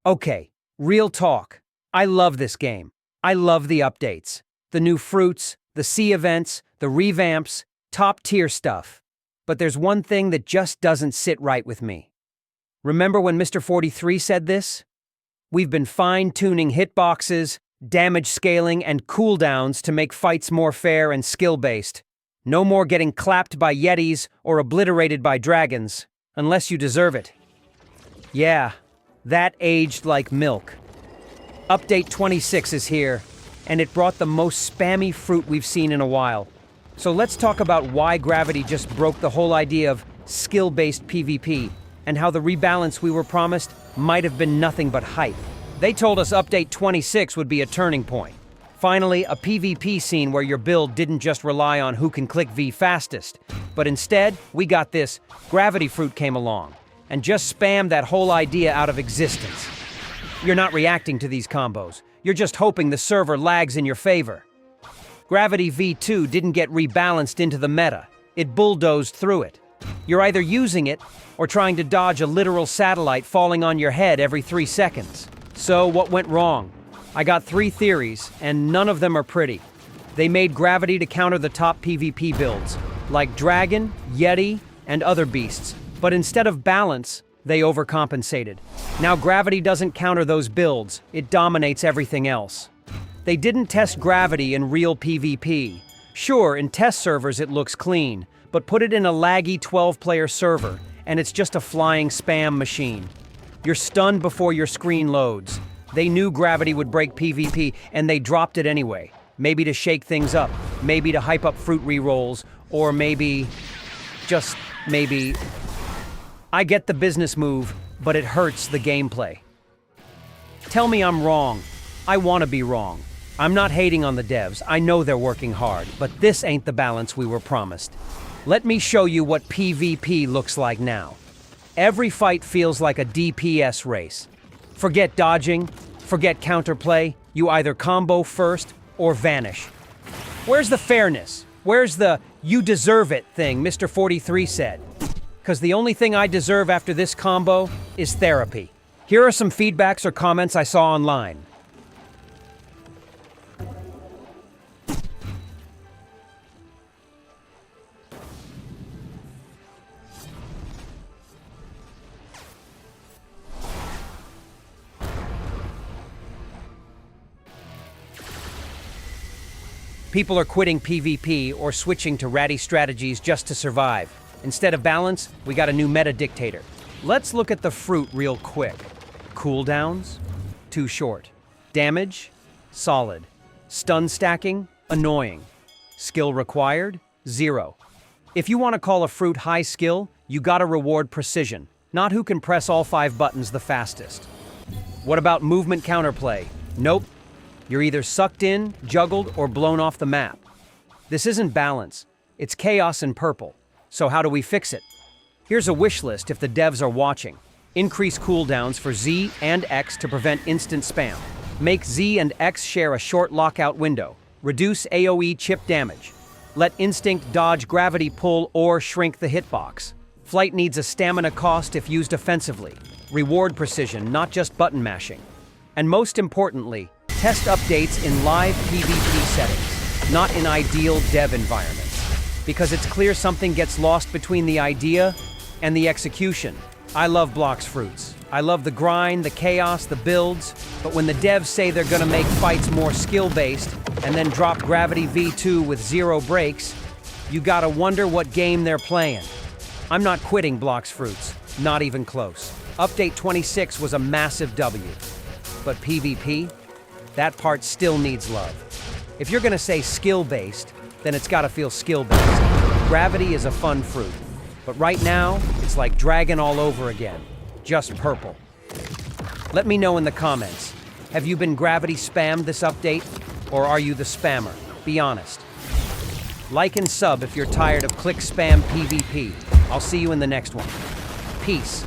Okay, real talk. I love this game. I love the updates. The new fruits, the sea events, the revamps, top tier stuff. But there's one thing that just doesn't sit right with me. Remember when Mr. 43 said this? We've been fine-tuning hitboxes, damage scaling, and cooldowns to make fights more fair and skill-based. No more getting clapped by yetis or obliterated by dragons, unless you deserve it. Yeah, that aged like milk. Update 26 is here, and it brought the most spammy fruit we've seen in a while. So let's talk about why Gravity just broke the whole idea of skill-based PvP, and how the rebalance we were promised might have been nothing but hype. They told us Update 26 would be a turning point. Finally, a PvP scene where your build didn't just rely on who can click V fastest, but instead, we got this, Gravity Fruit came along, and just spammed that whole idea out of existence. You're not reacting to these combos, you're just hoping the server lags in your favor. Gravity V2 didn't get rebalanced into the meta, it bulldozed through it. You're either using it, or trying to dodge a literal satellite falling on your head every 3 seconds. So what went wrong? I got 3 theories, and none of them are pretty. They made Gravity to counter the top PvP builds, like Dragon, Yeti, and other beasts. But instead of balance, they overcompensated. Now Gravity doesn't counter those builds, it dominates everything else. They didn't test Gravity in real PvP. Sure, in test servers it looks clean, but put it in a laggy 12-player server, and it's just a flying spam machine. You're stunned before your screen loads. They knew Gravity would break PvP, and they dropped it anyway. Maybe to shake things up, maybe to hype up fruit rerolls, or maybe, just maybe. I get the business move, but it hurts the gameplay. Tell me I'm wrong. I want to be wrong. I'm not hating on the devs, I know they're working hard, but this ain't the balance we were promised. Let me show you what PvP looks like now. Every fight feels like a DPS race. Forget dodging, forget counterplay, you either combo first or vanish. Where's the fairness? Where's the "you deserve it" thing Mr. 43 said? Because the only thing I deserve after this combo is therapy. Here are some feedbacks or comments I saw online. People are quitting PvP or switching to ratty strategies just to survive. Instead of balance, we got a new meta dictator. Let's look at the fruit real quick. Cooldowns? Too short. Damage? Solid. Stun stacking? Annoying. Skill required? 0. If you want to call a fruit high skill, you gotta reward precision, not who can press all 5 buttons the fastest. What about movement counterplay? Nope. You're either sucked in, juggled, or blown off the map. This isn't balance, it's chaos in purple. So how do we fix it? Here's a wish list if the devs are watching. Increase cooldowns for Z and X to prevent instant spam. Make Z and X share a short lockout window. Reduce AoE chip damage. Let Instinct dodge gravity pull or shrink the hitbox. Flight needs a stamina cost if used offensively. Reward precision, not just button mashing. And most importantly, test updates in live PvP settings, not in ideal dev environments. Because it's clear something gets lost between the idea and the execution. I love Blox Fruits. I love the grind, the chaos, the builds, but when the devs say they're gonna make fights more skill-based and then drop Gravity V2 with 0 breaks, you gotta wonder what game they're playing. I'm not quitting Blox Fruits, not even close. Update 26 was a massive W. But PvP? That part still needs love. If you're gonna say skill-based, then it's gotta feel skill-based. Gravity is a fun fruit, but right now, it's like Dragon all over again, just purple. Let me know in the comments, have you been Gravity spammed this update, or are you the spammer? Be honest. Like and sub if you're tired of click spam PvP. I'll see you in the next one. Peace.